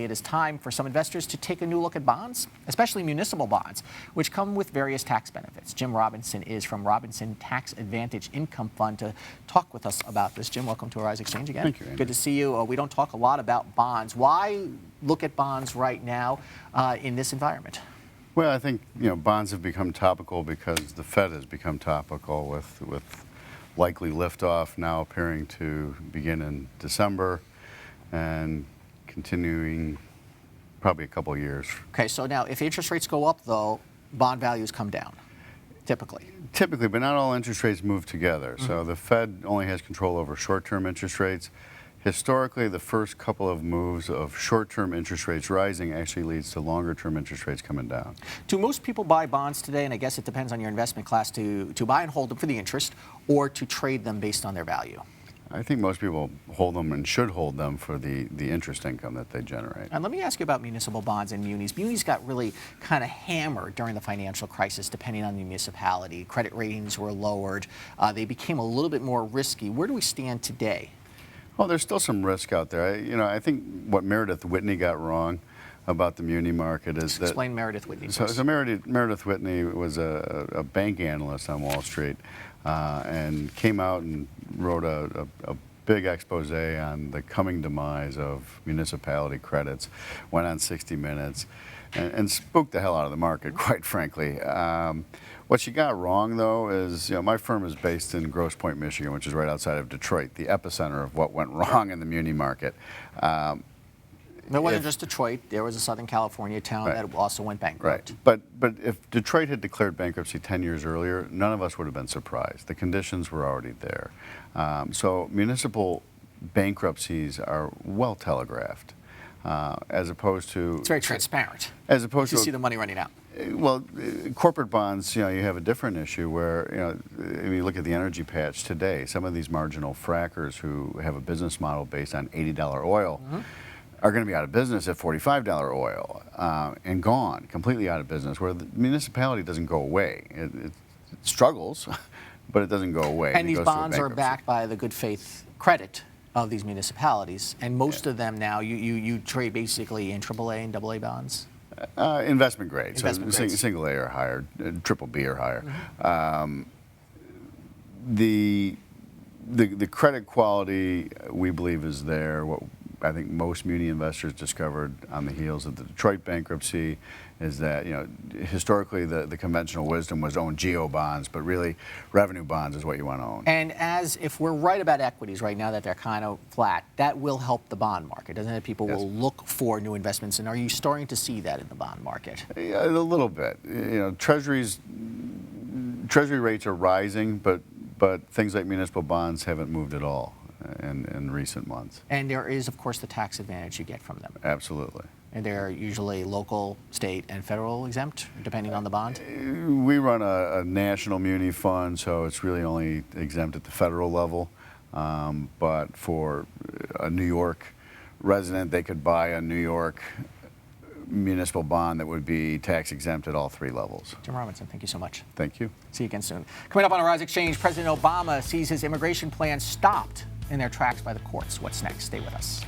it is time for some investors to take a new look at bonds, especially municipal bonds, which come with various tax benefits. Jim Robinson is from Robinson Tax Advantage Income Fund to talk with us about this. Jim, welcome to Rise Exchange again. Thank you, Andy. Good to see you. We don't talk a lot about bonds. Why look at bonds right now in this environment? Well, I think bonds have become topical because the Fed has become topical with likely liftoff now appearing to begin in December and continuing probably a couple of years. Okay, so now if interest rates go up, though, bond values come down, typically. Typically, but not all interest rates move together. Mm-hmm. So the Fed only has control over short-term interest rates. Historically, the first couple of moves of short-term interest rates rising actually leads to longer-term interest rates coming down. Do most people buy bonds today, and I guess it depends on your investment class, to buy and hold them for the interest or to trade them based on their value? I think most people hold them and should hold them for the interest income that they generate. And let me ask you about municipal bonds and munis. Munis got really kind of hammered during the financial crisis, depending on the municipality. Credit ratings were lowered. They became a little bit more risky. Where do we stand today? Well, there's still some risk out there. I think what Meredith Whitney got wrong about the muni market is that... Explain Meredith Whitney. So Meredith Whitney was a bank analyst on Wall Street and came out and wrote a big expose on the coming demise of municipality credits, went on 60 Minutes, and spooked the hell out of the market, quite frankly. What she got wrong, though, is my firm is based in Grosse Pointe, Michigan, which is right outside of Detroit, the epicenter of what went wrong in the muni market. It wasn't just Detroit. There was a Southern California town that also went bankrupt. Right. But if Detroit had declared bankruptcy 10 years earlier, none of us would have been surprised. The conditions were already there. So municipal bankruptcies are well telegraphed, as opposed to... It's very transparent. As opposed to... You see the money running out. Well, corporate bonds, you have a different issue where, if you look at the energy patch today, some of these marginal frackers who have a business model based on $80 oil are going to be out of business at $45 oil and gone, completely out of business, where the municipality doesn't go away. It struggles, but it doesn't go away. And these bonds are backed by the good faith credit of these municipalities, and most of them now, you trade basically in AAA and AA bonds? Investment grade, so single A or higher, triple B or higher. The credit quality, we believe, is there. What I think most muni investors discovered on the heels of the Detroit bankruptcy is that historically the conventional wisdom was own geo bonds, but really revenue bonds is what you want to own. And if we're right about equities right now that they're kind of flat, that will help the bond market, doesn't it? People will look for new investments, and are you starting to see that in the bond market? Yeah, a little bit. Treasury rates are rising, but things like municipal bonds haven't moved at all in recent months. And there is, of course, the tax advantage you get from them. Absolutely. And they're usually local, state, and federal exempt, depending on the bond? We run a national muni fund, so it's really only exempt at the federal level. But for a New York resident, they could buy a New York municipal bond that would be tax exempt at all three levels. Jim Robinson, thank you so much. Thank you. See you again soon. Coming up on Rise Exchange, President Obama sees his immigration plan stopped in their tracks by the courts. What's next? Stay with us.